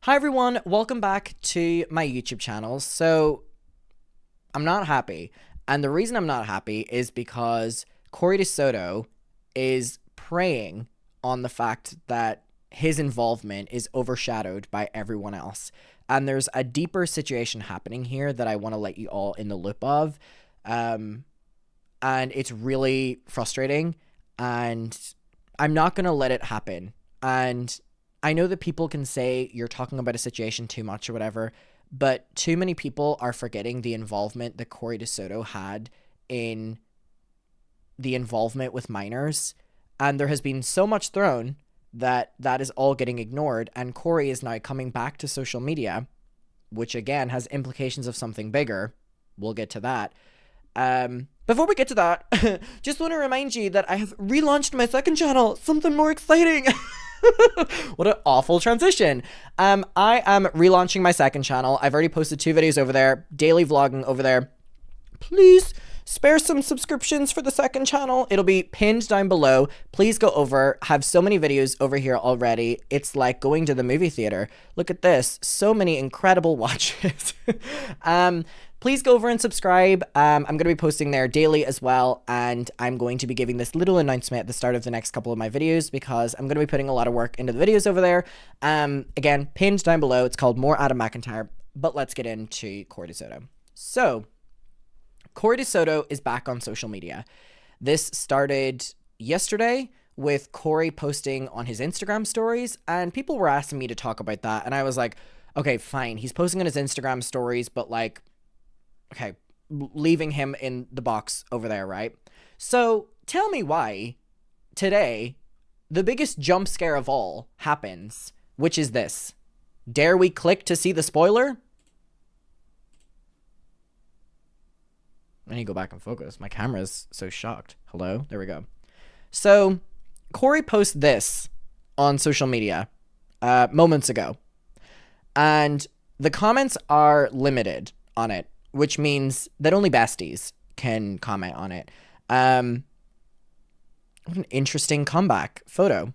Hi everyone, welcome back to my YouTube channel. So, I'm not happy. And the reason I'm not happy is because Kory DeSoto is preying on the fact that his involvement is overshadowed by everyone else. And there's a deeper situation happening here that I want to let you all in the loop of. And it's really frustrating. And I'm not going to let it happen. And I know that people can say you're talking about a situation too much or whatever, but too many people are forgetting the involvement that Kory DeSoto had in the involvement with minors. And there has been so much thrown that is all getting ignored. And Kory is now coming back to social media, which again has implications of something bigger. We'll get to that. Before we get to that, just want to remind you that I have relaunched my second channel, something more exciting. What an awful transition. I am relaunching my second channel. I've already posted 2 videos over there, daily vlogging over there. Please spare some subscriptions for the second channel. It'll be pinned down below. Please go over. Have so many videos over here already. It's like going to the movie theater. Look at this. So many incredible watches. Please go over and subscribe. I'm going to be posting there daily as well, and I'm going to be giving this little announcement at the start of the next couple of my videos because I'm going to be putting a lot of work into the videos over there. Again, pinned down below. It's called More Adam McIntyre, but let's get into Kory DeSoto. So, Kory DeSoto is back on social media. This started yesterday with Kory posting on his Instagram stories, and people were asking me to talk about that, and I was like, okay, fine. He's posting on his Instagram stories, but like, okay, leaving him in the box over there, right? So tell me why today the biggest jump scare of all happens, which is this. Dare we click to see the spoiler? I need to go back and focus. My camera's so shocked. Hello? There we go. So Kory posted this on social media moments ago. And the comments are limited on it, which means that only besties can comment on it. What an interesting comeback photo,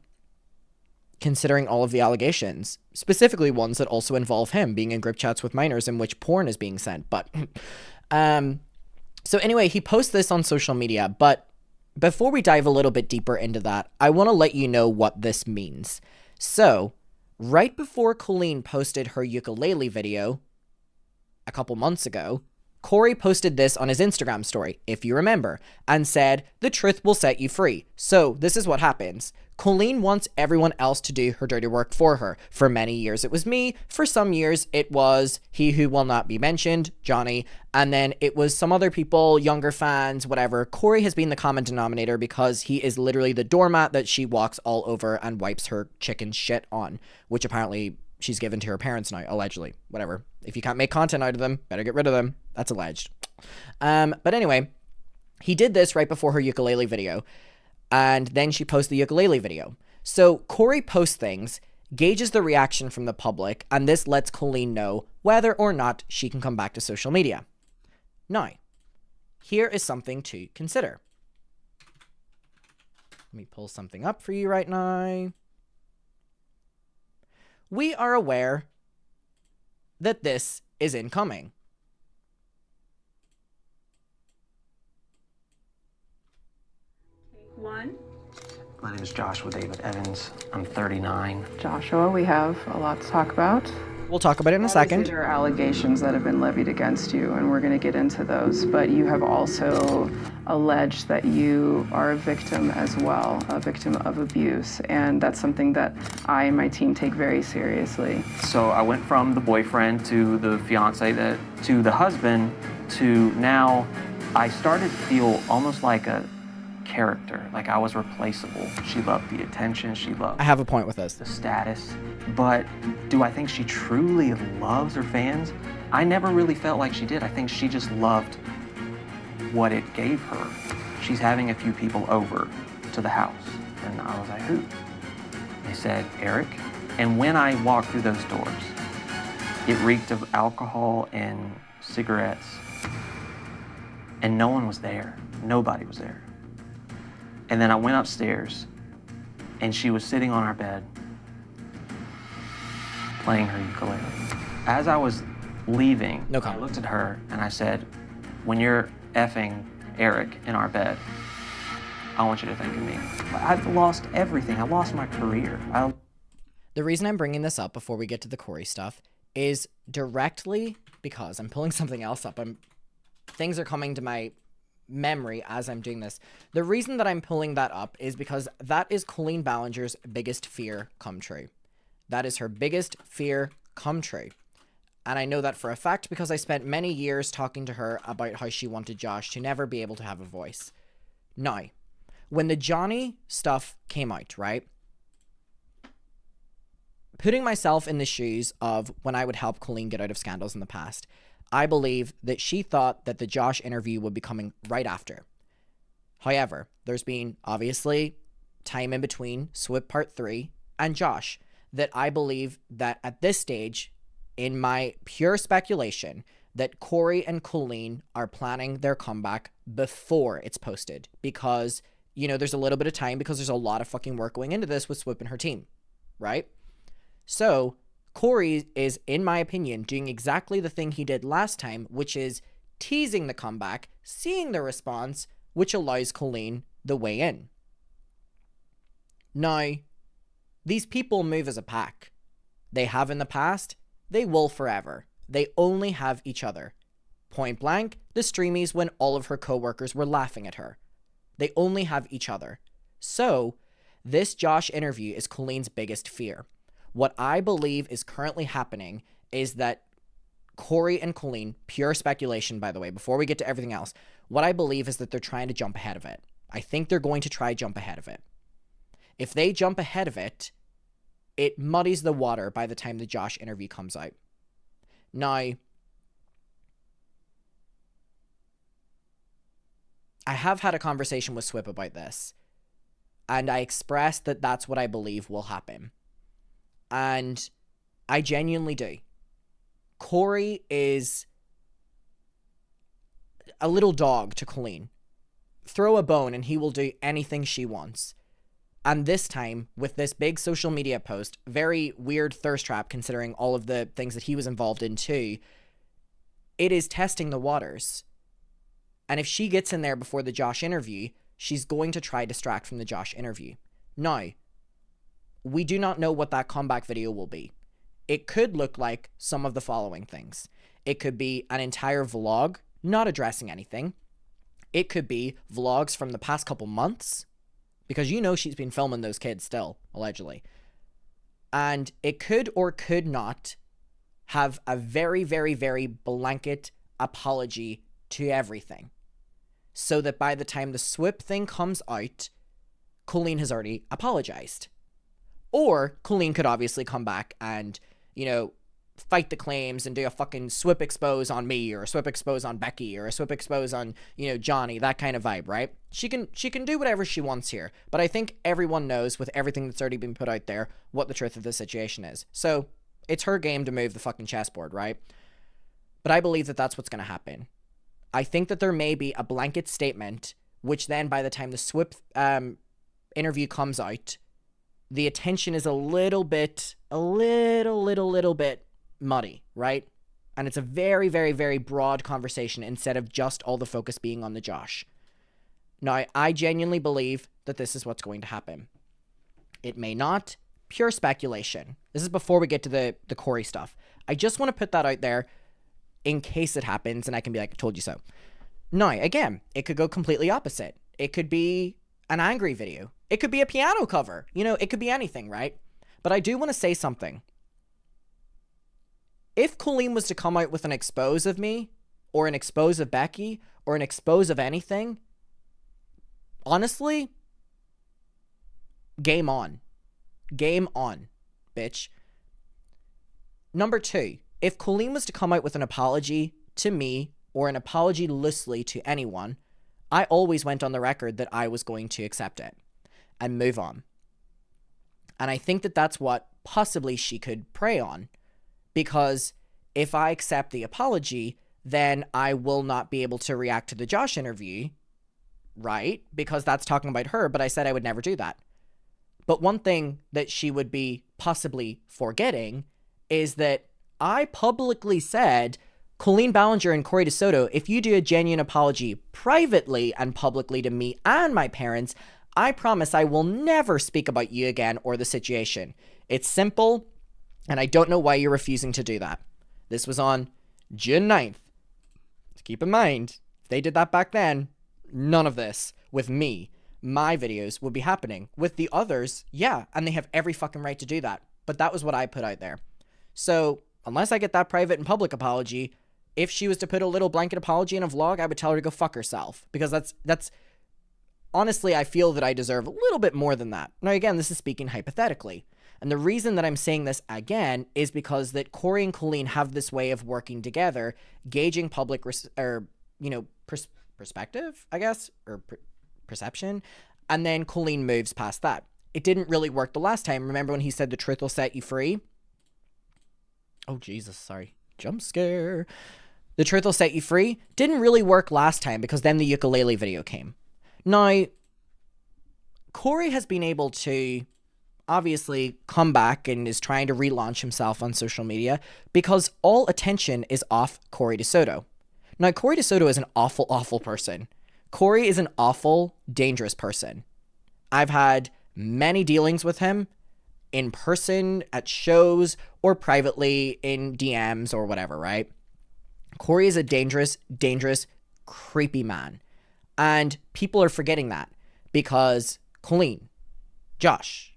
considering all of the allegations, specifically ones that also involve him being in group chats with minors in which porn is being sent. But, so anyway, he posts this on social media, but before we dive a little bit deeper into that, I want to let you know what this means. So, right before Colleen posted her ukulele video a couple months ago, Kory posted this on his Instagram story, if you remember, and said, "The truth will set you free." So this is what happens. Colleen wants everyone else to do her dirty work for her. For many years it was me. For some years it was he who will not be mentioned, Johnny. And then it was some other people, younger fans, whatever. Kory has been the common denominator because he is literally the doormat that she walks all over and wipes her chicken shit on, which apparently she's given to her parents now, allegedly. Whatever. If you can't make content out of them, better get rid of them. That's alleged. But anyway, he did this right before her ukulele video. And then she posted the ukulele video. So Kory posts things, gauges the reaction from the public, and this lets Colleen know whether or not she can come back to social media. Now, here is something to consider. Let me pull something up for you right now. We are aware that this is incoming. One. My name is Joshua David Evans. I'm 39. Joshua, we have a lot to talk about. We'll talk about it in a Obviously, second. there are allegations that have been levied against you, and we're going to get into those. But you have also alleged that you are a victim as well, a victim of abuse. And that's something that I and my team take very seriously. So I went from the boyfriend to the fiance to the husband to now I started to feel almost like a character, like I was replaceable. She loved the attention, she loved I have a point with this. the status, but do I think she truly loves her fans? I never really felt like she did. I think she just loved what it gave her. She's having a few people over to the house, and I was like, who? They said, Eric. And when I walked through those doors, it reeked of alcohol and cigarettes, and no one was there. Nobody was there. And then I went upstairs, and she was sitting on our bed. playing her ukulele. As I was leaving, No I comment. looked at her and I said, when you're effing Eric in our bed, I want you to think of me. I've lost everything. I lost my career. The reason I'm bringing this up before we get to the Kory stuff is directly because I'm pulling something else up. Things are coming to my memory as I'm doing this. The reason that I'm pulling that up is because that is Colleen Ballinger's biggest fear come true. That is her biggest fear come true. And I know that for a fact because I spent many years talking to her about how she wanted Josh to never be able to have a voice. Now, when the Johnny stuff came out, right? Putting myself in the shoes of when I would help Colleen get out of scandals in the past, I believe that she thought that the Josh interview would be coming right after. However, there's been, obviously, time in between SWIP Part 3 and Josh that I believe that at this stage, in my pure speculation, that Kory and Colleen are planning their comeback before it's posted. Because, you know, there's a little bit of time because there's a lot of fucking work going into this with SWIP and her team, right? So Kory is, in my opinion, doing exactly the thing he did last time, which is teasing the comeback, seeing the response, which allows Colleen the way in. Now, these people move as a pack. They have in the past, they will forever. They only have each other. Point blank, the streamies when all of her co-workers were laughing at her. They only have each other. So, this Josh interview is Colleen's biggest fear. What I believe is currently happening is that Kory and Colleen, pure speculation, by the way, before we get to everything else, what I believe is that they're trying to jump ahead of it. I think they're going to try jump ahead of it. If they jump ahead of it, it muddies the water by the time the Josh interview comes out. Now, I have had a conversation with SWIP about this, and I expressed that that's what I believe will happen. And I genuinely do. Kory is a little dog to Colleen. Throw a bone and he will do anything she wants. And this time, with this big social media post, very weird thirst trap considering all of the things that he was involved in too, it is testing the waters. And if she gets in there before the Josh interview, she's going to try distract from the Josh interview. Now, we do not know what that comeback video will be. It could look like some of the following things. It could be an entire vlog, not addressing anything. It could be vlogs from the past couple months, because you know she's been filming those kids still, allegedly. And it could or could not have a very, very, very blanket apology to everything. So that by the time the SWIP thing comes out, Colleen has already apologized. Or Colleen could obviously come back and, you know, fight the claims and do a fucking SWIP expose on me or a SWIP expose on Becky or a SWIP expose on, you know, Johnny, that kind of vibe, right? She can do whatever she wants here. But I think everyone knows with everything that's already been put out there what the truth of the situation is. So it's her game to move the fucking chessboard, right? But I believe that that's what's going to happen. I think that there may be a blanket statement, which then by the time the SWIP interview comes out, the attention is a little bit muddy, right? And it's a very, very, very broad conversation instead of just all the focus being on the Josh. Now, I genuinely believe that this is what's going to happen. It may not. Pure speculation. This is before we get to the Kory stuff. I just want to put that out there in case it happens and I can be like, I told you so. Now, again, it could go completely opposite. It could be an angry video. It could be a piano cover. You know, it could be anything, right? But I do want to say something. If Colleen was to come out with an expose of me, or an expose of Becky, or an expose of anything, honestly, game on. Game on, bitch. Number 2, if Colleen was to come out with an apology to me, or an apology loosely to anyone, I always went on the record that I was going to accept it and move on. And I think that that's what possibly she could prey on. Because if I accept the apology, then I will not be able to react to the Josh interview, right? Because that's talking about her, but I said I would never do that. But one thing that she would be possibly forgetting is that I publicly said, Colleen Ballinger and Kory DeSoto, if you do a genuine apology privately and publicly to me and my parents, I promise I will never speak about you again or the situation. It's simple, and I don't know why you're refusing to do that. This was on June 9th. Keep in mind, if they did that back then, none of this with me, my videos would be happening. With the others, yeah, and they have every fucking right to do that. But that was what I put out there. So, unless I get that private and public apology, if she was to put a little blanket apology in a vlog, I would tell her to go fuck herself. Because that's honestly, I feel that I deserve a little bit more than that. Now, again, this is speaking hypothetically. And the reason that I'm saying this again is because that Kory and Colleen have this way of working together, gauging public perspective, I guess, or perception, and then Colleen moves past that. It didn't really work the last time. Remember when he said the truth will set you free? Oh, Jesus, sorry. Jump scare. The truth will set you free didn't really work last time because then the ukulele video came. Now, Kory has been able to obviously come back and is trying to relaunch himself on social media because all attention is off Kory DeSoto. Now, Kory DeSoto is an awful, awful person. Kory is an awful, dangerous person. I've had many dealings with him in person, at shows, or privately in DMs or whatever, right? Kory is a dangerous, dangerous, creepy man. And people are forgetting that because Colleen, Josh,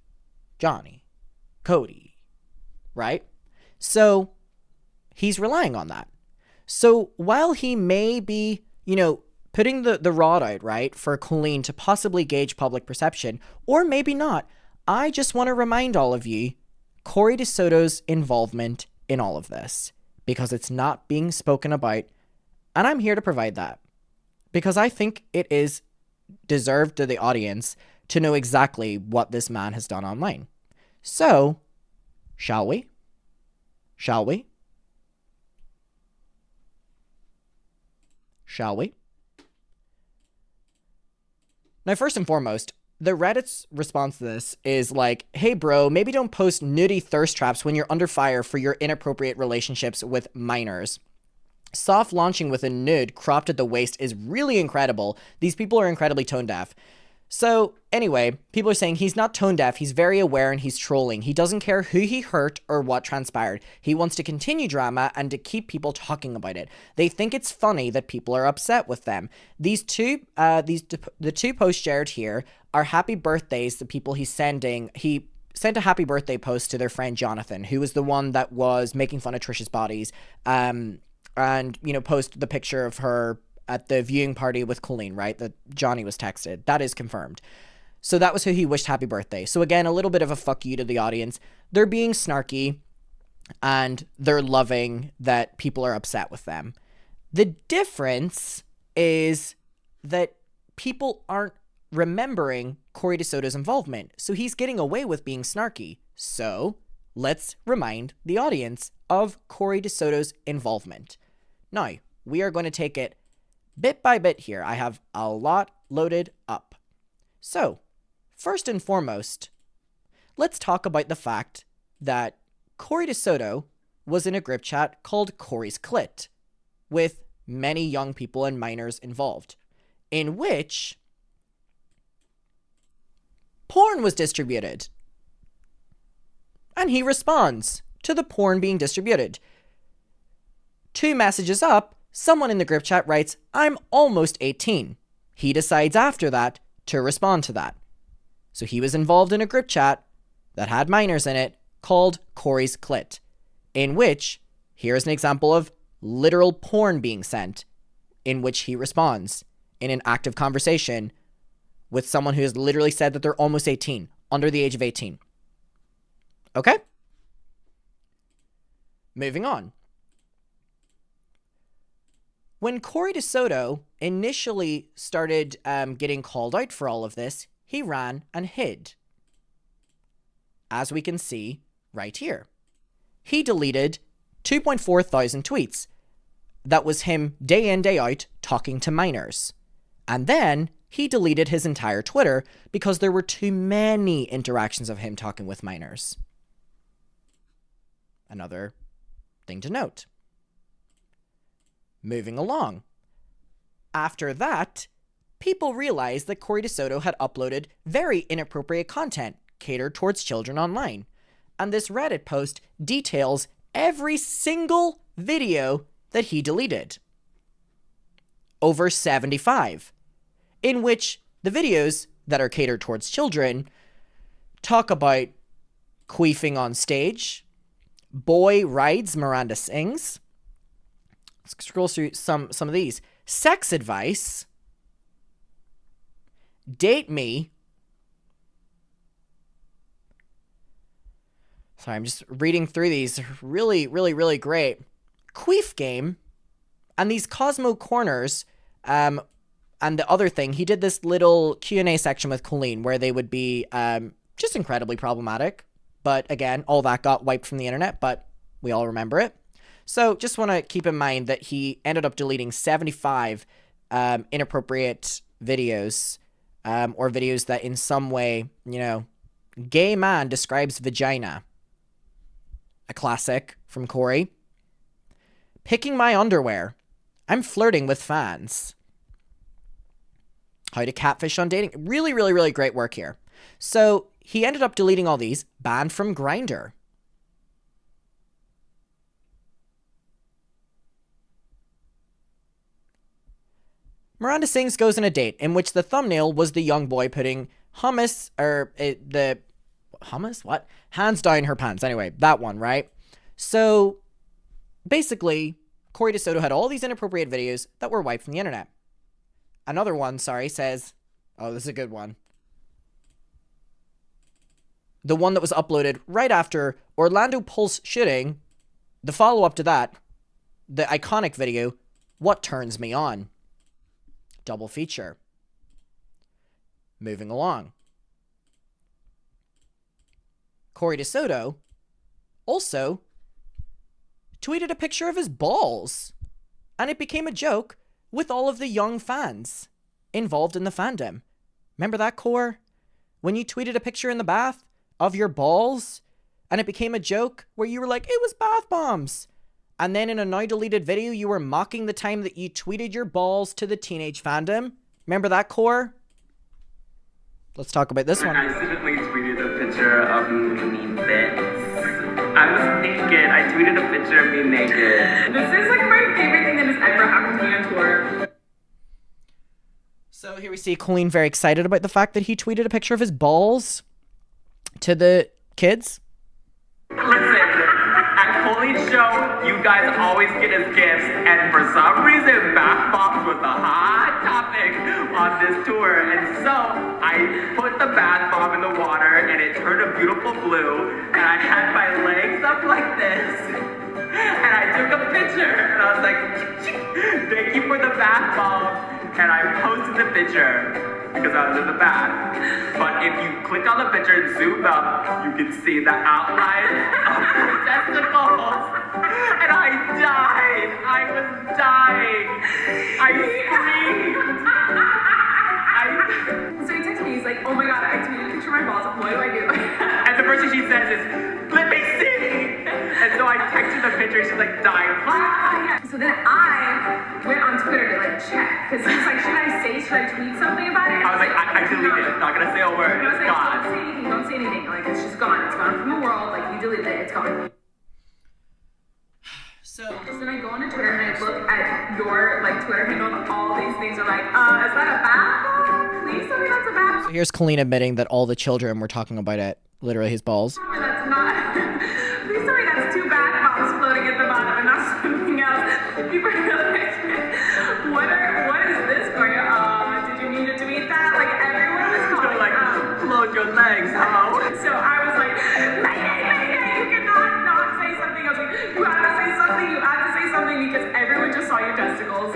Johnny, Cody, right? So he's relying on that. So while he may be, putting the rod out, right, for Colleen to possibly gauge public perception, or maybe not, I just want to remind all of you, Kory DeSoto's involvement in all of this, because it's not being spoken about, and I'm here to provide that. Because I think it is deserved to the audience to know exactly what this man has done online. So, shall we? Shall we? Shall we? Now, first and foremost, the Reddit's response to this is like, hey bro, maybe don't post nudie thirst traps when you're under fire for your inappropriate relationships with minors. Soft launching with a nude cropped at the waist is really incredible. These people are incredibly tone deaf. So anyway, people are saying he's not tone deaf, he's very aware and he's trolling. He doesn't care who he hurt or what transpired. He wants to continue drama and to keep people talking about it. They think it's funny that people are upset with them. The two posts shared here are happy birthdays, the people he's sending. He sent a happy birthday post to their friend Jonathan, who was the one that was making fun of Trisha's bodies, and posted the picture of her at the viewing party with Colleen, right? That Johnny was texted. That is confirmed. So that was who he wished happy birthday. So again, a little bit of a fuck you to the audience. They're being snarky and they're loving that people are upset with them. The difference is that people aren't remembering Kory DeSoto's involvement. So he's getting away with being snarky. So let's remind the audience of Kory DeSoto's involvement. Now, we are going to take it bit by bit here. I have a lot loaded up. So, first and foremost, let's talk about the fact that Kory DeSoto was in a group chat called Kory's Clit, with many young people and minors involved, in which porn was distributed. And he responds to the porn being distributed. 2 messages up, someone in the group chat writes, I'm almost 18. He decides after that to respond to that. So he was involved in a group chat that had minors in it called Kory's Clit, in which, here's an example of literal porn being sent, in which he responds in an active conversation with someone who has literally said that they're almost 18, under the age of 18. Okay? Moving on. When Kory DeSoto initially started getting called out for all of this, he ran and hid. As we can see right here. He deleted 2.4 thousand tweets. That was him day in, day out talking to minors. And then he deleted his entire Twitter because there were too many interactions of him talking with minors. Another thing to note. Moving along. After that, people realized that Kory DeSoto had uploaded very inappropriate content catered towards children online. And this Reddit post details every single video that he deleted. Over 75. In which the videos that are catered towards children talk about queefing on stage, boy rides Miranda sings. Let's scroll through some of these. Sex advice. Date me. Sorry, I'm just reading through these. Really, really, really great. Queef game. And these Cosmo corners. And the other thing, he did this little Q&A section with Colleen where they would be just incredibly problematic. But again, all that got wiped from the internet, but we all remember it. So just want to keep in mind that he ended up deleting 75 inappropriate videos or videos that in some way, gay man describes vagina. A classic from Kory. Picking my underwear. I'm flirting with fans. How to catfish on dating. Really, really, really great work here. So he ended up deleting all these. Banned from Grindr. Miranda Sings goes on a date in which the thumbnail was the young boy putting hummus, what? Hands down her pants. Anyway, that one, right? So basically, Kory DeSoto had all these inappropriate videos that were wiped from the internet. Another one, says, oh, this is a good one. The one that was uploaded right after Orlando Pulse shooting, the follow-up to that, the iconic video, What Turns Me On. Double feature. Moving along. Kory DeSoto also tweeted a picture of his balls. And it became a joke with all of the young fans involved in the fandom. Remember that, Core? When you tweeted a picture in the bath of your balls and it became a joke where you were like, it was bath bombs. And then in a now deleted video, you were mocking the time that you tweeted your balls to the teenage fandom. Remember that, Core? Let's talk about this one. I accidentally tweeted a picture of me bits. I was naked. I tweeted a picture of me naked. This is like my favorite thing that has ever happened to me on tour. So here we see Colleen very excited about the fact that he tweeted a picture of his balls to the kids. Listen, at Colin's show, you guys always get us gifts, and for some reason, bath bombs was a hot topic on this tour, and so I put the bath bomb in the water, and it turned a beautiful blue, and I had my legs up like this, and I took a picture, and I was like, thank you for the bath bomb, and I posted the picture. Because I was in the bath. But if you click on the picture and zoom up, you can see the outline of the testicles. And I died. I was dying. I screamed. So he texted me, he's like, oh my god, I tweeted a picture of my balls, what do I do? And the first thing she says is, let me see. And so I texted the picture, she's like dying. Yeah. So then I went on Twitter to like check, because he was like, should I tweet something about it? I was like, I deleted it, not gonna say a word, I was it's like, gone. don't say anything, like it's just gone, it's gone from the world, like you deleted it, it's gone. So then I go on Twitter and I look at your like Twitter handle and all these things are like, is that a bath bomb? Please tell me that's a bath bomb. here's Colleen admitting that all the children were talking about it, literally his balls. Or that's not. Please tell me that's two bath bombs floating at the bottom and not something else. People are like, what is this for? Did you need to tweet that? Like everyone was calling Like, float your legs, ho. So I was like, Mayday, you cannot not say something. I was like, you have to say something, because everyone just saw your testicles.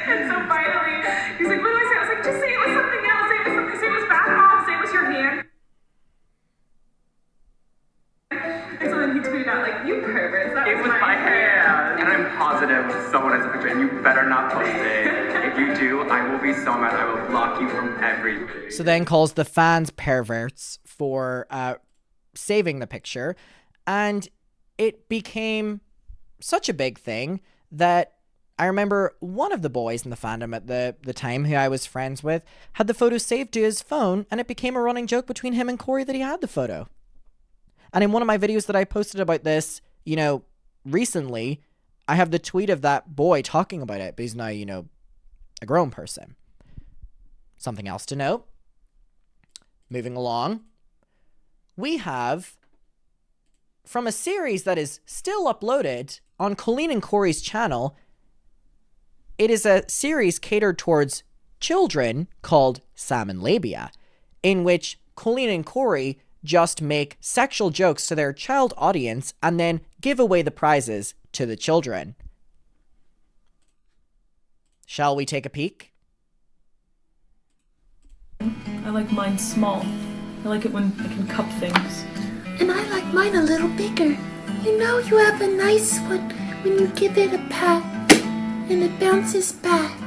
And so finally, he's like, what do I say? I was like, just say it was something else, say it was something, say it was bath bomb, say it was your hand. And so then he tweeted out, like, you perverts, that It was my hand. And I'm positive someone has a picture, and you better not post it. If you do, I will be so mad. I will block you from everything. So then calls the fans perverts for saving the picture. And it became such a big thing that I remember one of the boys in the fandom at the time who I was friends with had the photo saved to his phone, and it became a running joke between him and Kory that he had the photo. And in one of my videos that I posted about this, recently, I have the tweet of that boy talking about it, but he's now, a grown person. Something else to note. Moving along. We have, from a series that is still uploaded on Colleen and Kory's channel, it is a series catered towards children called Salmon Labia, in which Colleen and Kory just make sexual jokes to their child audience and then give away the prizes to the children. Shall we take a peek? I like mine small. I like it when I can cup things. And I like mine a little bigger. You have a nice one when you give it a pat and it bounces back.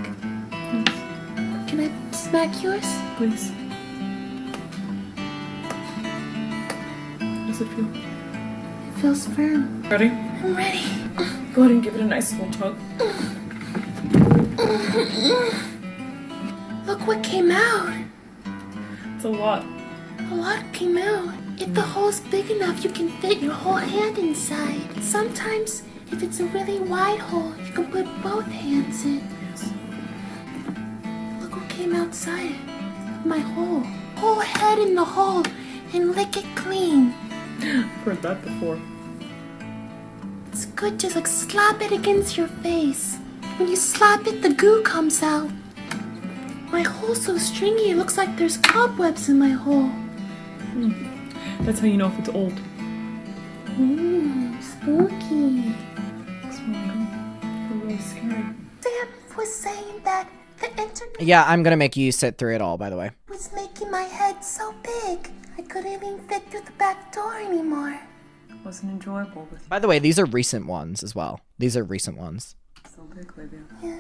Can I smack yours? Please. How does it feel? It feels firm. Ready? I'm ready. Go ahead and give it a nice little tug. Look what came out. It's a lot. A lot came out. If the hole's big enough, you can fit your whole hand inside. Sometimes, if it's a really wide hole, you can put both hands in. Look what came outside of my hole. Whole head in the hole and lick it clean. I've heard that before. It's good to slap it against your face. When you slap it, the goo comes out. My hole's so stringy, it looks like there's cobwebs in my hole. That's how you know if it's old. Spooky. It's really scary. Sam was saying that the internet Yeah, I'm gonna make you sit through it all, by the way. was making my head so big, I couldn't even fit through the back door anymore. It wasn't enjoyable with By the way, these are recent ones as well. These are recent ones. you so big, Labia. Yeah.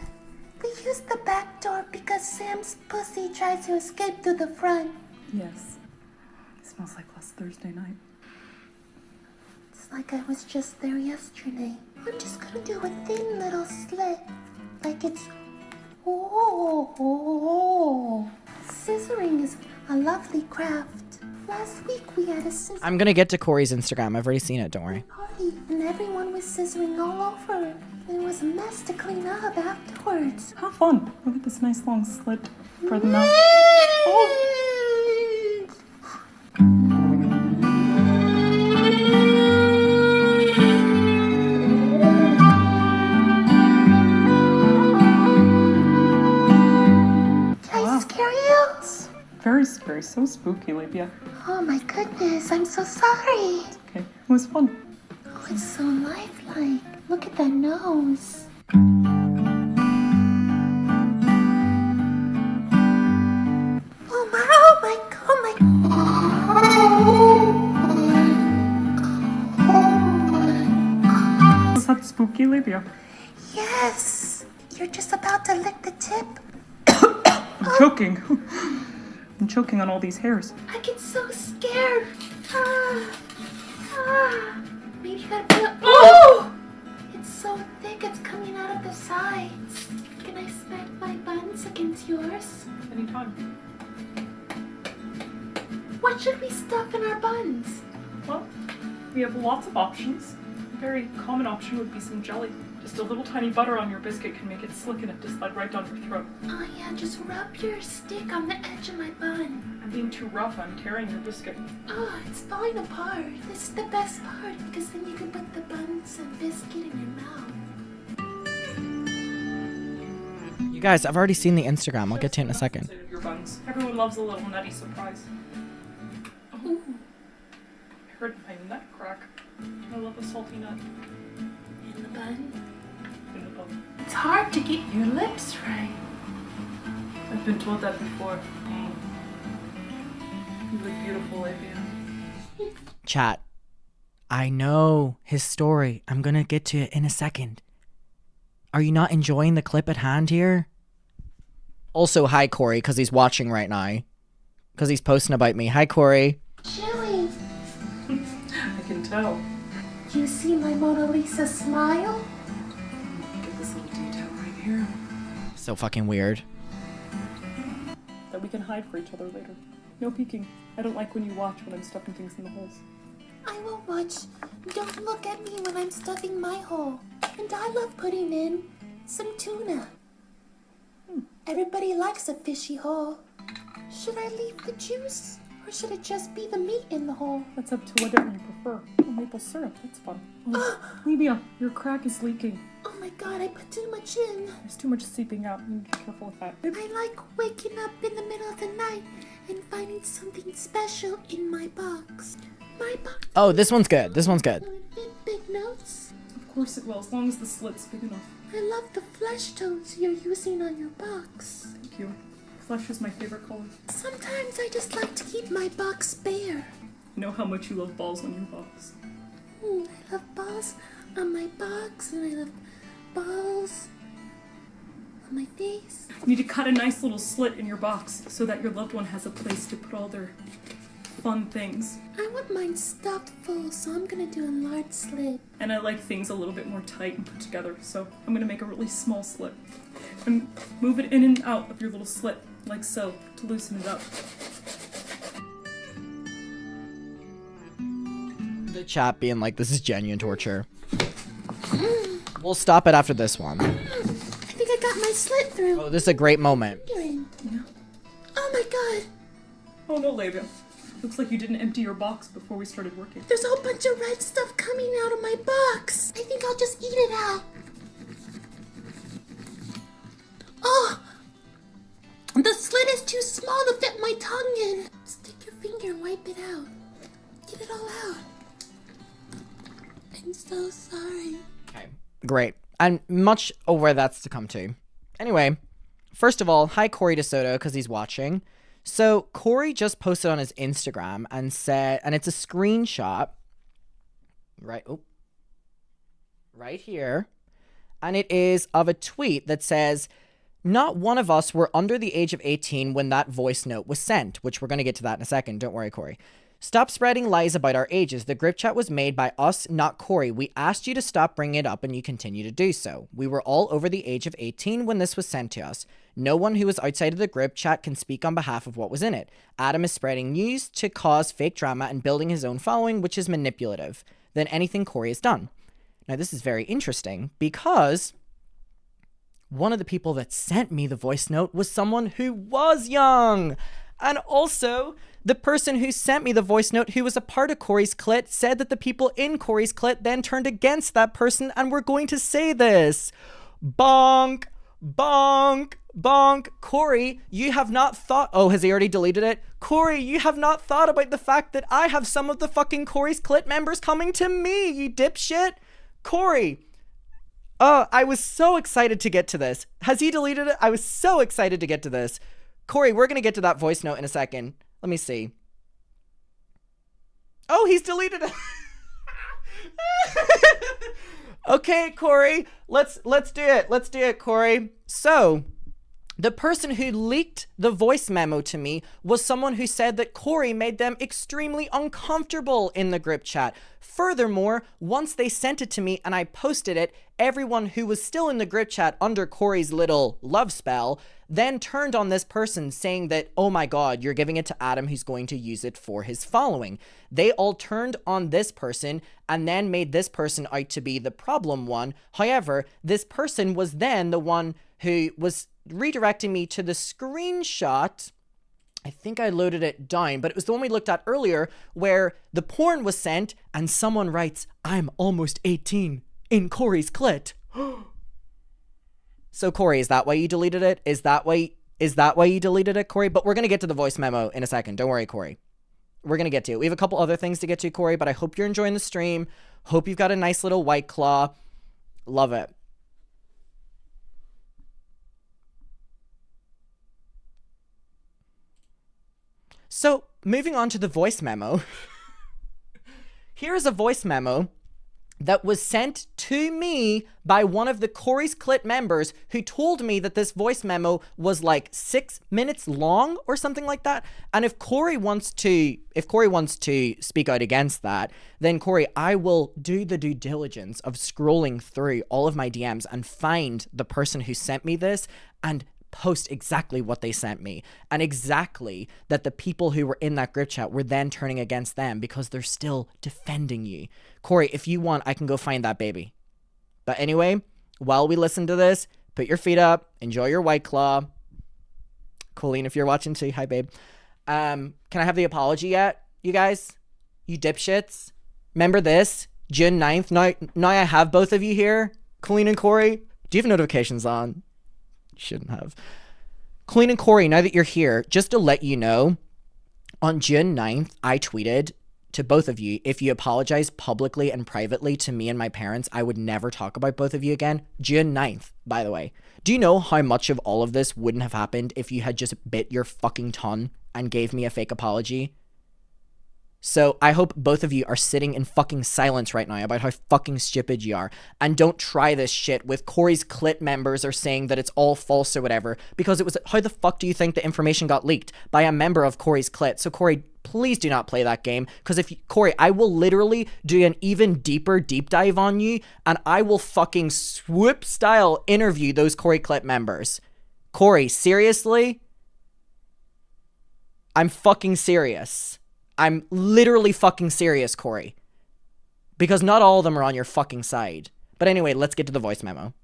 We used the back door because Sam's pussy tried to escape through the front. Yes. It smells like last Thursday night. It's like I was just there yesterday. I'm just gonna do a thin little slit. Like it's... Oh. Scissoring is a lovely craft. Last week we had a scissor I'm gonna get to Kory's Instagram. I've already seen it, don't worry. party and everyone was scissoring all over. It was a mess to clean up afterwards. Have fun. Look at this nice long slit for the mouth. Did I scare you? Very scary. So spooky, Labia. Oh my goodness, I'm so sorry. Okay. It was fun. Oh, it's so lifelike. Look at that nose. Oh my. Was that spooky, Labia? Yes. You're just about to lick the tip. I'm choking. I'm choking on all these hairs. I get so scared. Maybe you gotta put it. Oh! It's so thick, it's coming out of the sides. Can I smack my buns against yours? Anytime. What should we stuff in our buns? Well, we have lots of options. A very common option would be some jelly. Just a little tiny butter on your biscuit can make it slick enough to slide right down your throat. Oh yeah, just rub your stick on the edge of my bun. I'm being too rough, I'm tearing your biscuit. Oh, it's falling apart. This is the best part because then you can put the buns and biscuit in your mouth. You guys, I've already seen the Instagram. I'll get to it in a second. Your buns. Everyone loves a little nutty surprise. Oh, I heard my nut crack. I love a salty nut. In the bun. In the bun. It's hard to get your lips right. I've been told that before. You look beautiful, Labia. Chat. I know his story. I'm gonna get to it in a second. Are you not enjoying the clip at hand here? Also, hi Kory, because he's watching right now. Because he's posting about me. Hi Kory. Chili. tell. Do you see my Mona Lisa smile? Get this little detail right here. So fucking weird. That we can hide for each other later. No peeking. I don't like when you watch when I'm stuffing things in the holes. I won't watch. Don't look at me when I'm stuffing my hole. And I love putting in some tuna. Everybody likes a fishy hole. Should I leave the juice? Or should it just be the meat in the hole? That's up to whatever you prefer. Oh, maple syrup, that's fun. Oh, Libya, your crack is leaking. Oh my god, I put too much in. There's too much seeping out. You need to be careful with that. I like waking up in the middle of the night and finding something special in my box. My box. Oh, this one's good. This one's good. Will it fit big notes? Of course it will, as long as the slit's big enough. I love the flesh tones you're using on your box. Thank you. Flesh is my favorite color. Sometimes I just like to keep my box bare. I know how much you love balls on your box. I love balls on my box, and I love balls on my face. You need to cut a nice little slit in your box so that your loved one has a place to put all their fun things. I want mine stuffed full, so I'm gonna do a large slit. And I like things a little bit more tight and put together, so I'm gonna make a really small slit. And move it in and out of your little slit, like so, to loosen it up. The chat being like, this is genuine torture. We'll stop it after this one. I think I got my slit through. Oh, this is a great moment. Yeah. Oh my god, Oh no, Labia. Looks like you didn't empty your box before we started working. there's a whole bunch of red stuff coming out of my box. I think I'll just eat it out. Oh, the slit is too small to fit my tongue in. Stick your finger and wipe it out. Get it all out. I'm so sorry. Okay, great. And much of where that's to come to. Anyway, first of all, hi Kory DeSoto, because he's watching. So Kory just posted on his Instagram and said, and it's a screenshot, right here, and it is of a tweet that says, not one of us were under the age of 18 when that voice note was sent, which we're going to get to that in a second. Don't worry, Kory. Stop spreading lies about our ages. The group chat was made by us, not Kory. We asked you to stop bringing it up and you continue to do so. We were all over the age of 18 when this was sent to us. No one who was outside of the group chat can speak on behalf of what was in it. Adam is spreading news to cause fake drama and building his own following, which is manipulative than anything Kory has done. Now, this is very interesting because one of the people that sent me the voice note was someone who was young. And also, the person who sent me the voice note, who was a part of Kory's clit, said that the people in Kory's clit then turned against that person and were going to say this. Bonk, bonk, bonk. Kory, you have not thought... Oh, has he already deleted it? Kory, you have not thought about the fact that I have some of the fucking Kory's clit members coming to me, you dipshit. Kory. Oh, I was so excited to get to this. Has he deleted it? I was so excited to get to this. Kory, we're going to get to that voice note in a second. Let me see. Oh, he's deleted it. Okay, Kory, let's do it. Let's do it, Kory. So, the person who leaked the voice memo to me was someone who said that Kory made them extremely uncomfortable in the group chat. Furthermore, once they sent it to me and I posted it, everyone who was still in the group chat under Kory's little love spell then turned on this person saying that, oh my god, you're giving it to Adam who's going to use it for his following. They all turned on this person and then made this person out to be the problem one. However, this person was then the one who was redirecting me to the screenshot. I think I loaded it down, but it was the one we looked at earlier where the porn was sent and someone writes, I'm almost 18 in Kory's clit. So Kory, is that why you deleted it? Is that why you deleted it, Kory? But we're going to get to the voice memo in a second. Don't worry, Kory. We're going to get to it. We have a couple other things to get to, Kory, but I hope you're enjoying the stream. Hope you've got a nice little White Claw. Love it. So, moving on to the voice memo. Here is a voice memo that was sent to me by one of the Kory's Clit members who told me that this voice memo was like 6 minutes long or something like that. And if Kory wants to speak out against that, then Kory, I will do the due diligence of scrolling through all of my DMs and find the person who sent me this and post exactly what they sent me, and exactly that the people who were in that group chat were then turning against them because they're still defending you. Kory, if you want, I can go find that baby. But anyway, while we listen to this, put your feet up, enjoy your White Claw. Colleen, if you're watching too, hi babe. Can I have the apology yet, you guys? You dipshits. Remember this? June 9th. Now I have both of you here, Colleen and Kory. Do you have notifications on? Shouldn't have. Colleen and Kory, now that you're here, just to let you know, on June 9th, I tweeted to both of you, if you apologize publicly and privately to me and my parents, I would never talk about both of you again. June 9th, by the way. Do you know how much of all of this wouldn't have happened if you had just bit your fucking tongue and gave me a fake apology? So I hope both of you are sitting in fucking silence right now about how fucking stupid you are. And don't try this shit with Kory's Clit members are saying that it's all false or whatever. Because it was, how the fuck do you think the information got leaked? By a member of Kory's Clit. So Kory, please do not play that game. Because if you, Kory, I will literally do an even deeper deep dive on you. And I will fucking swoop style interview those Kory Clit members. Kory, seriously? I'm fucking serious. I'm literally fucking serious, Kory. Because not all of them are on your fucking side. But anyway, let's get to the voice memo.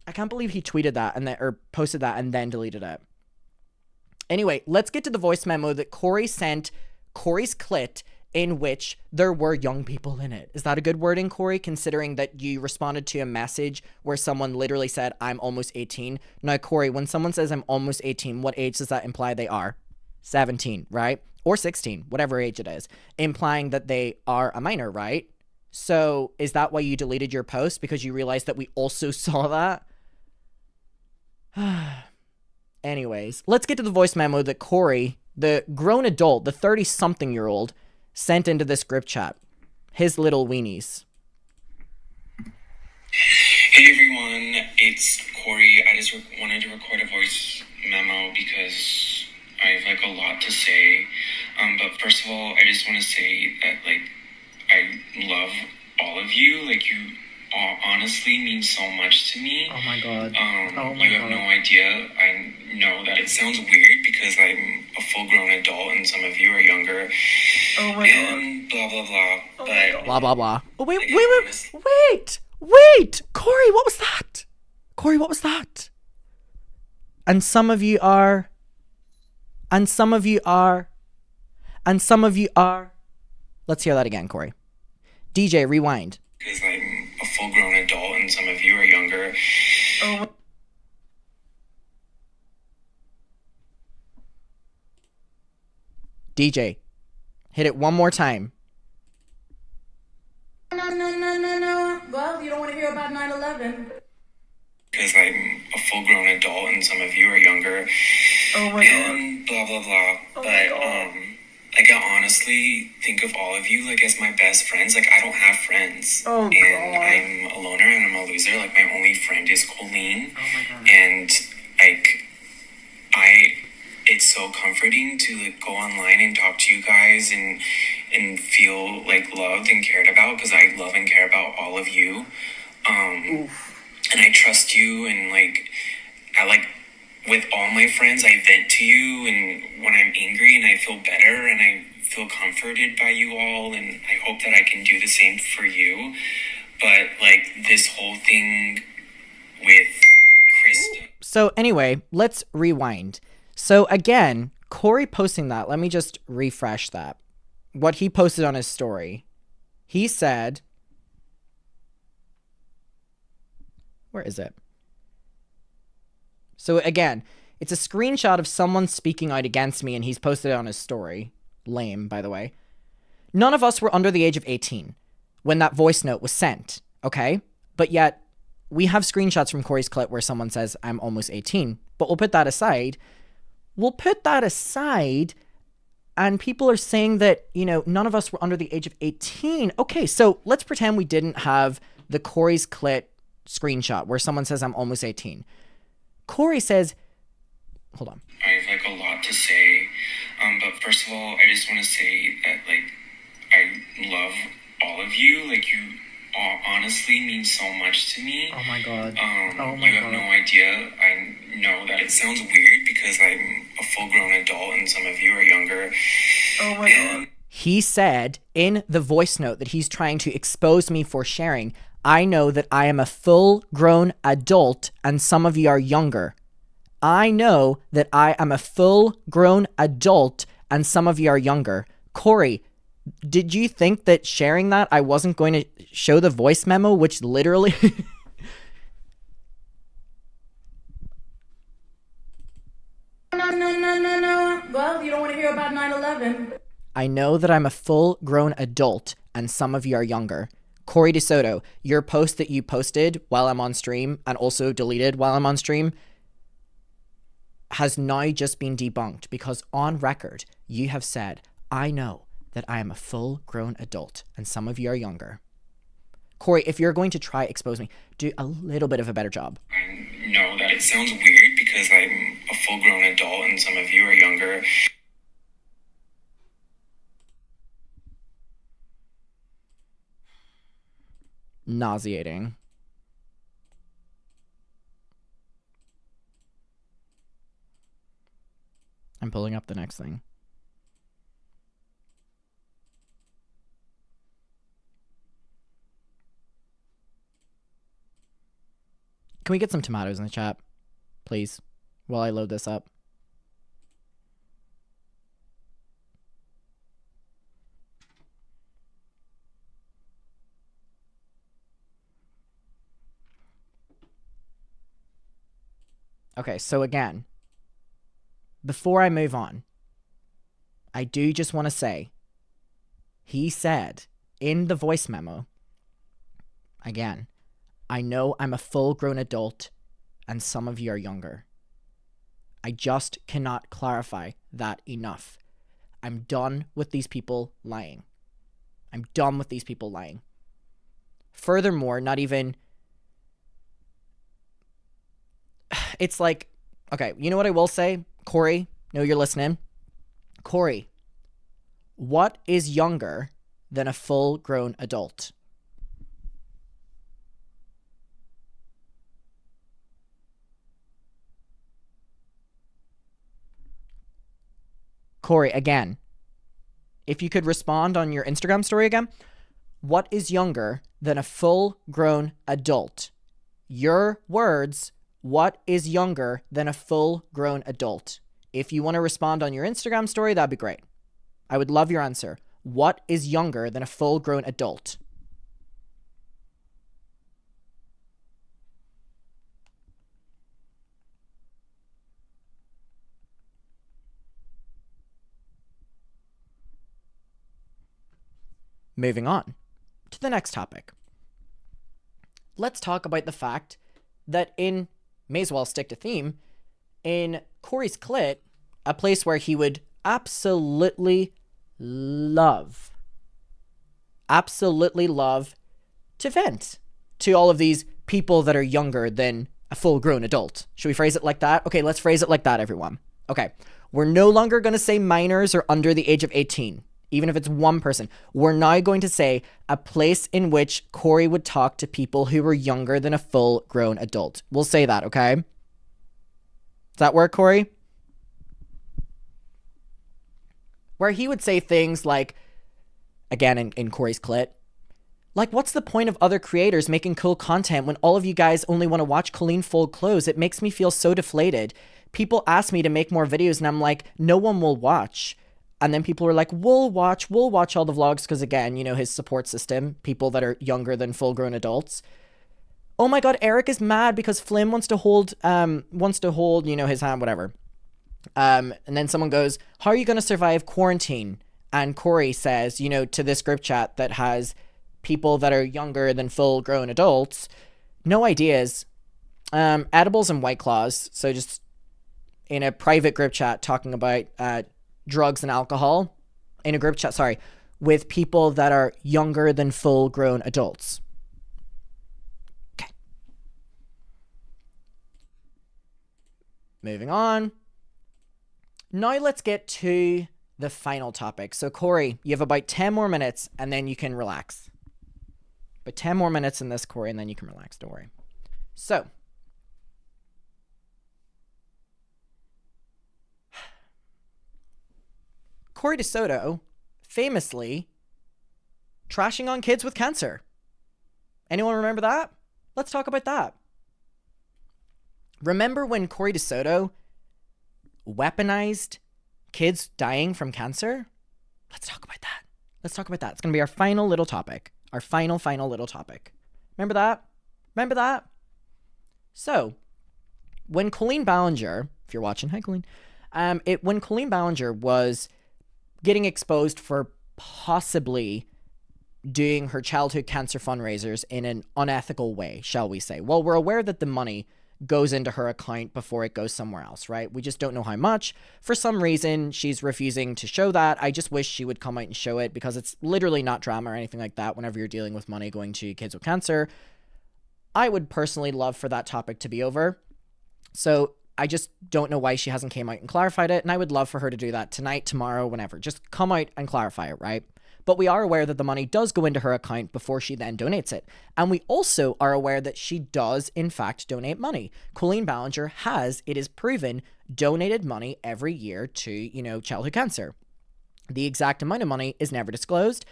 I can't believe he tweeted that and then, or posted that and then deleted it. Anyway, let's get to the voice memo that Kory sent Kory's Clit, in which there were young people in it. Is that a good wording, Kory, considering that you responded to a message where someone literally said, I'm almost 18? Now, Kory, when someone says I'm almost 18, what age does that imply they are? 17, right? Or 16, whatever age it is, implying that they are a minor, right? So is that why you deleted your post? Because you realized that we also saw that? Anyways, let's get to the voice memo that Kory, the grown adult, the 30-something-year-old, sent into this group chat. His little weenies. Hey everyone, it's Kory. I just wanted to record a voice memo because I have like a lot to say, but first of all, I just want to say that like I love all of you. Like you all honestly mean so much to me. Oh my god. You have no idea. I know that it sounds weird because I'm a full-grown adult and some of you are younger. Oh my and blah blah blah. But Blah, blah, blah. Oh, wait, like, wait! Kory, what was that? Kory, what was that? And some of you are... And some of you are... And some of you are... Let's hear that again, Kory. DJ, rewind. because I'm a full-grown adult and some of you are younger. Oh. DJ, hit it one more time. No. Well, you don't want to hear about 9/11. Because I'm a full-grown adult and some of you are younger. Oh my and blah blah blah. Like I honestly think of all of you like as my best friends. Like I don't have friends. Oh, and God. I'm a loner and I'm a loser. Like my only friend is Colleen. Oh my God. And like it's so comforting to like go online and talk to you guys and feel like loved and cared about because I love and care about all of you. And I trust you and like I like with all my friends I vent to you and when I'm angry and I feel better and I feel comforted by you all and I hope that I can do the same for you. But like this whole thing with Krista. So anyway, let's rewind. So again, Kory posting that, let me just refresh that. What he posted on his story. He said, where is it? So again, it's a screenshot of someone speaking out against me and he's posted it on his story. Lame, by the way. None of us were under the age of 18 when that voice note was sent, okay? But yet, we have screenshots from Kory's clip where someone says, I'm almost 18. But we'll put that aside. And people are saying that, you know, none of us were under the age of 18. Okay, so let's pretend we didn't have the Kory's clit screenshot where someone says I'm almost 18. Kory says, hold on. I have like a lot to say, but first of all, I just want to say that like I love all of you. Like you all honestly mean so much to me. Oh my god. You have no idea. I know that it sounds weird because I'm a full-grown adult and some of you are younger. Oh my god. He said in the voice note that he's trying to expose me for sharing, I know that I am a full-grown adult and some of you are younger. I know that I am a full-grown adult and some of you are younger. Kory, did you think that sharing that I wasn't going to show the voice memo, which literally... No. Well, you don't want to hear about 9/11. I know that I'm a full-grown adult and some of you are younger. Kory DeSoto, your post that you posted while I'm on stream and also deleted while I'm on stream has now just been debunked because on record you have said, I know that I am a full-grown adult and some of you are younger. Kory, if you're going to try expose me, do a little bit of a better job. I know that it sounds weird because I'm a full-grown adult and some of you are younger. Nauseating. I'm pulling up the next thing. Can we get some tomatoes in the chat, please, while I load this up? Okay, so again, before I move on, I do just want to say, he said in the voice memo, again, I know I'm a full-grown adult and some of you are younger. I just cannot clarify that enough. I'm done with these people lying. I'm done with these people lying. Furthermore, not even... It's like, okay, you know what I will say? Kory, know you're listening. Kory, what is younger than a full-grown adult? Kory, again, if you could respond on your Instagram story again, what is younger than a full-grown adult? Your words, what is younger than a full-grown adult? If you want to respond on your Instagram story, that'd be great. I would love your answer. What is younger than a full-grown adult? Moving on to the next topic. Let's talk about the fact that may as well stick to theme, in Kory's clit, a place where he would absolutely love to vent to all of these people that are younger than a full-grown adult. Should we phrase it like that? Okay, let's phrase it like that, everyone. Okay, we're no longer going to say minors or under the age of 18. Even if it's one person, we're now going to say a place in which Kory would talk to people who were younger than a full-grown adult. We'll say that, okay? Does that work, Kory? Where he would say things like, again, in Kory's clit, like, what's the point of other creators making cool content when all of you guys only want to watch Colleen fold clothes? It makes me feel so deflated. People ask me to make more videos and I'm like, no one will watch. And then people are like, we'll watch all the vlogs because, again, you know, his support system, people that are younger than full-grown adults. Oh my god, Eric is mad because Flynn wants to hold, you know, his hand, whatever. And then someone goes, how are you going to survive quarantine? And Kory says, you know, to this group chat that has people that are younger than full-grown adults, no ideas. Edibles and White Claws. So just in a private group chat talking about drugs and alcohol in a group chat, with people that are younger than full-grown adults. Okay. Moving on. Now let's get to the final topic. So Kory, you have about 10 more minutes and then you can relax. But 10 more minutes in this, Kory, and then you can relax. Don't worry. So, Kory DeSoto famously trashing on kids with cancer. Anyone remember that? Let's talk about that. Remember when Kory DeSoto weaponized kids dying from cancer? Let's talk about that. Let's talk about that. It's going to be our final little topic. Our final little topic. Remember that? Remember that? So, when Colleen Ballinger, if you're watching, hi Colleen, when Colleen Ballinger was getting exposed for possibly doing her childhood cancer fundraisers in an unethical way, shall we say. Well, we're aware that the money goes into her account before it goes somewhere else, right? We just don't know how much. For some reason, she's refusing to show that. I just wish she would come out and show it because it's literally not drama or anything like that whenever you're dealing with money going to kids with cancer. I would personally love for that topic to be over. So I just don't know why she hasn't came out and clarified it. And I would love for her to do that tonight, tomorrow, whenever. Just come out and clarify it, right? But we are aware that the money does go into her account before she then donates it. And we also are aware that she does, in fact, donate money. Colleen Ballinger has, it is proven, donated money every year to, childhood cancer. The exact amount of money is never disclosed.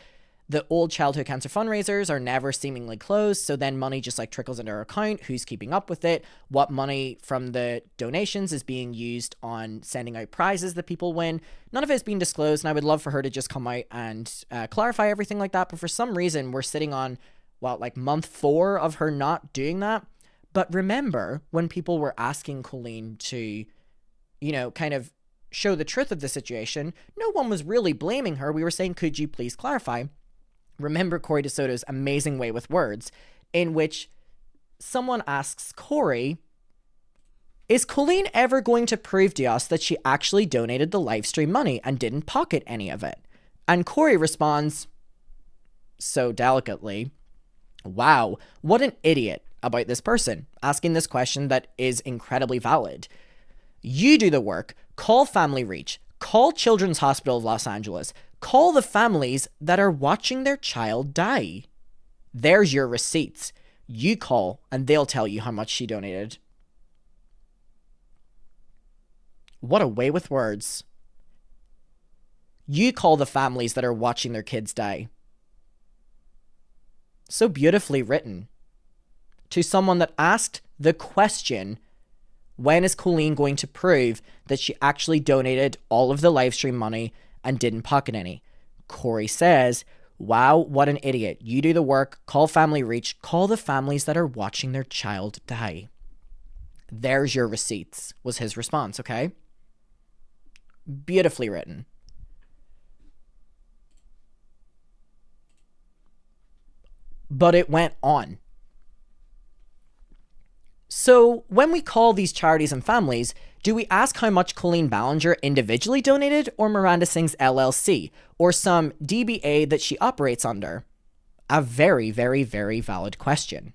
The old childhood cancer fundraisers are never seemingly closed, so then money just trickles into her account. Who's keeping up with it? What money from the donations is being used on sending out prizes that people win? None of it is being disclosed, and I would love for her to just come out and clarify everything like that. But for some reason, we're sitting on, month 4 of her not doing that. But remember, when people were asking Colleen to, kind of show the truth of the situation, no one was really blaming her. We were saying, could you please clarify? Remember Kory DeSoto's amazing way with words, in which someone asks Kory, is Colleen ever going to prove to us that she actually donated the live stream money and didn't pocket any of it? And Kory responds so delicately, wow, what an idiot about this person asking this question that is incredibly valid. You do the work, call Family Reach, call Children's Hospital of Los Angeles, call the families that are watching their child die. There's your receipts. You call and they'll tell you how much she donated. What a way with words. You call the families that are watching their kids die. So beautifully written. To someone that asked the question, when is Colleen going to prove that she actually donated all of the live stream money and didn't pocket any? Kory says, wow, what an idiot. You do the work, call Family Reach, call the families that are watching their child die. There's your receipts, was his response, okay? Beautifully written. But it went on. So when we call these charities and families, do we ask how much Colleen Ballinger individually donated, or Miranda Sings LLC, or some DBA that she operates under? A very, very, very valid question.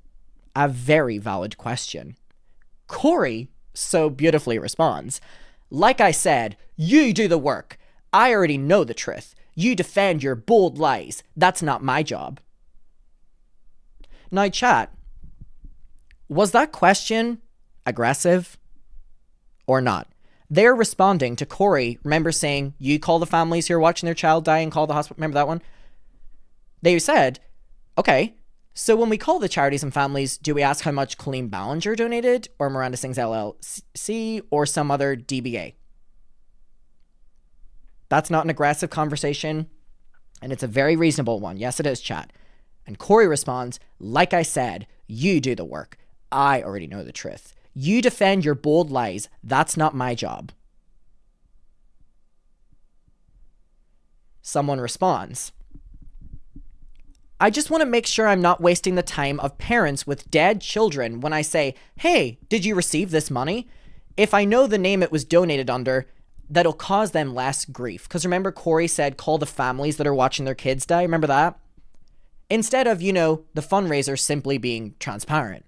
A very valid question. Kory so beautifully responds, like I said, you do the work. I already know the truth. You defend your bold lies. That's not my job. Now, chat, was that question aggressive or not? They're responding to Kory. Remember saying, you call the families who are watching their child die and call the hospital. Remember that one? They said, okay, so when we call the charities and families, do we ask how much Colleen Ballinger donated, or Miranda Sings LLC, or some other DBA? That's not an aggressive conversation, and it's a very reasonable one. Yes, it is, chat. And Kory responds, like I said, you do the work. I already know the truth. You defend your bold lies. That's not my job. Someone responds, I just want to make sure I'm not wasting the time of parents with dead children when I say, hey, did you receive this money? If I know the name it was donated under, that'll cause them less grief. Because remember, Kory said, call the families that are watching their kids die. Remember that? Instead of, you know, the fundraiser simply being transparent.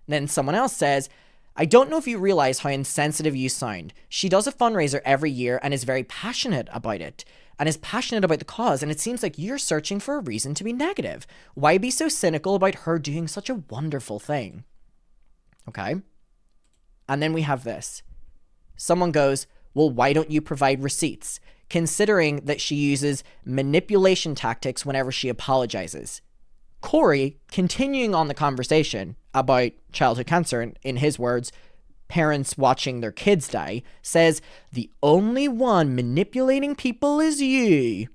Then someone else says, I don't know if you realize how insensitive you sound. She does a fundraiser every year and is very passionate about it. And is passionate about the cause. And it seems like you're searching for a reason to be negative. Why be so cynical about her doing such a wonderful thing? Okay. And then we have this. Someone goes, well, why don't you provide receipts? Considering that she uses manipulation tactics whenever she apologizes. Kory, continuing on the conversation about childhood cancer, in his words, parents watching their kids die, says, the only one manipulating people is you.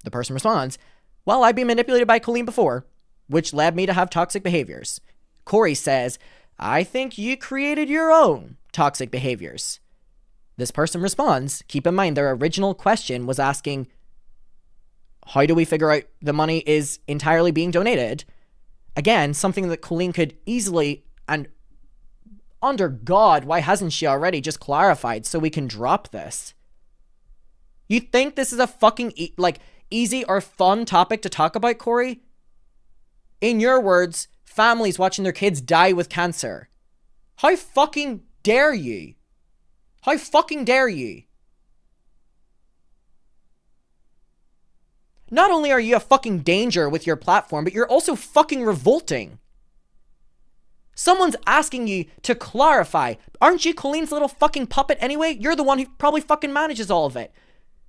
The person responds, well, I've been manipulated by Colleen before, which led me to have toxic behaviors. Kory says, I think you created your own toxic behaviors. This person responds, keep in mind their original question was asking, how do we figure out the money is entirely being donated? Again, something that Colleen could easily, and under God, why hasn't she already just clarified so we can drop this? You think this is a fucking easy or fun topic to talk about, Kory? In your words, families watching their kids die with cancer. How fucking dare you? How fucking dare you? Not only are you a fucking danger with your platform, but you're also fucking revolting. Someone's asking you to clarify. Aren't you Colleen's little fucking puppet anyway? You're the one who probably fucking manages all of it.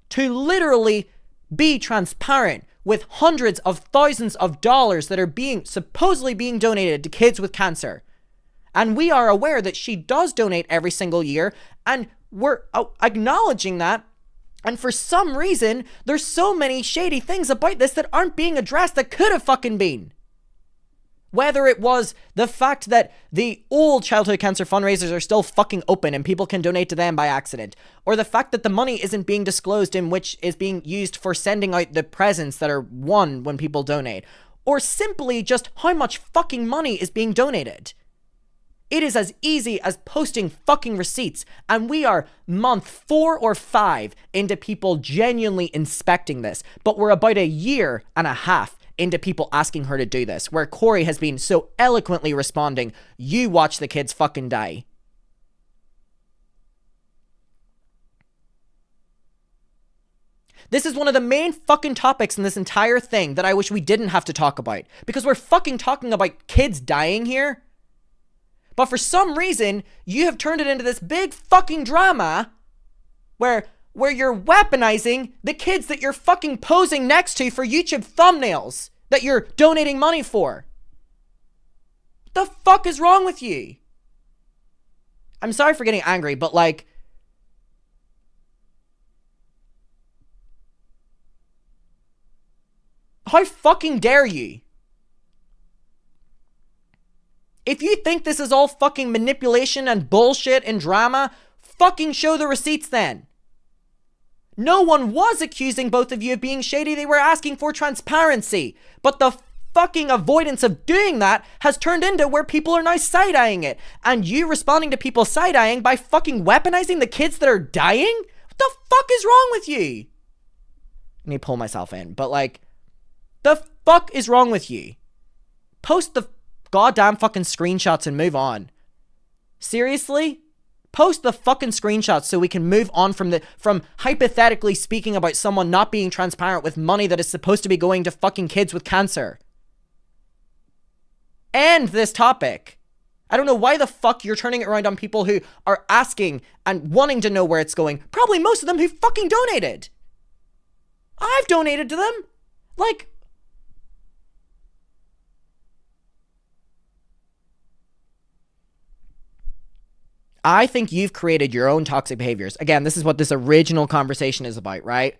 To literally be transparent with hundreds of thousands of dollars that are supposedly being donated to kids with cancer. And we are aware that she does donate every single year, and we're acknowledging that. And for some reason, there's so many shady things about this that aren't being addressed that could have fucking been. Whether it was the fact that the old childhood cancer fundraisers are still fucking open and people can donate to them by accident, or the fact that the money isn't being disclosed in which is being used for sending out the presents that are won when people donate, or simply just how much fucking money is being donated. It is as easy as posting fucking receipts, and we are month 4 or 5 into people genuinely inspecting this, but we're about a year and a half into people asking her to do this, where Kory has been so eloquently responding, you watch the kids fucking die. This is one of the main fucking topics in this entire thing that I wish we didn't have to talk about, because we're fucking talking about kids dying here. But for some reason, you have turned it into this big fucking drama where you're weaponizing the kids that you're fucking posing next to for YouTube thumbnails that you're donating money for. What the fuck is wrong with you? I'm sorry for getting angry, but like, how fucking dare you? If you think this is all fucking manipulation and bullshit and drama, fucking show the receipts then. No one was accusing both of you of being shady. They were asking for transparency. But the fucking avoidance of doing that has turned into where people are now side-eyeing it. And you responding to people side-eyeing by fucking weaponizing the kids that are dying? What the fuck is wrong with you? Let me pull myself in. But like, the fuck is wrong with you? Post the goddamn fucking screenshots and move on. Seriously? Post the fucking screenshots so we can move on from hypothetically speaking about someone not being transparent with money that is supposed to be going to fucking kids with cancer. End this topic. I don't know why the fuck you're turning it around on people who are asking and wanting to know where it's going. Probably most of them who fucking donated. I've donated to them. Like, I think you've created your own toxic behaviors. Again, this is what this original conversation is about, right?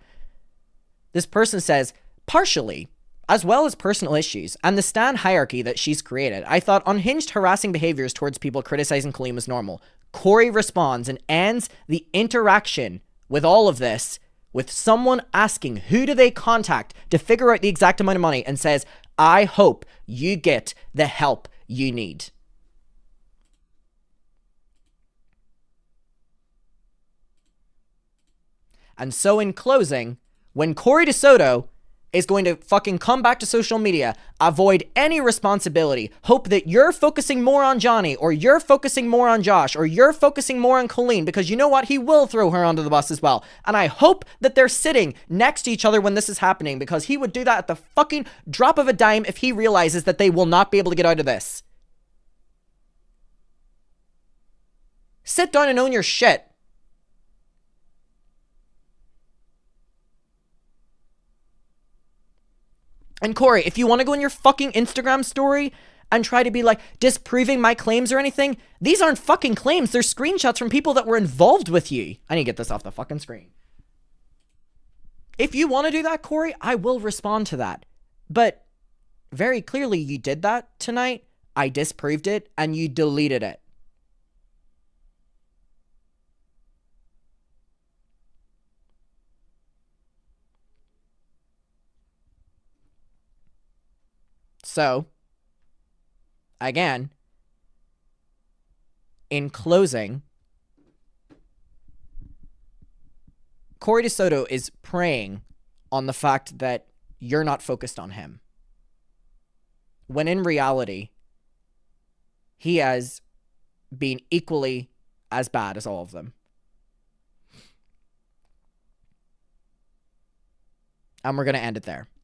This person says, partially, as well as personal issues, and the stan hierarchy that she's created, I thought unhinged harassing behaviors towards people criticizing Colleen was normal. Kory responds and ends the interaction with all of this with someone asking who do they contact to figure out the exact amount of money, and says, I hope you get the help you need. And so in closing, when Kory DeSoto is going to fucking come back to social media, avoid any responsibility, hope that you're focusing more on Johnny, or you're focusing more on Josh, or you're focusing more on Colleen, because you know what? He will throw her under the bus as well. And I hope that they're sitting next to each other when this is happening, because he would do that at the fucking drop of a dime if he realizes that they will not be able to get out of this. Sit down and own your shit. And Kory, if you want to go in your fucking Instagram story and try to be like disproving my claims or anything, these aren't fucking claims. They're screenshots from people that were involved with you. I need to get this off the fucking screen. If you want to do that, Kory, I will respond to that. But very clearly you did that tonight. I disproved it and you deleted it. So, again, in closing, Kory DeSoto is preying on the fact that you're not focused on him. When in reality, he has been equally as bad as all of them. And we're going to end it there.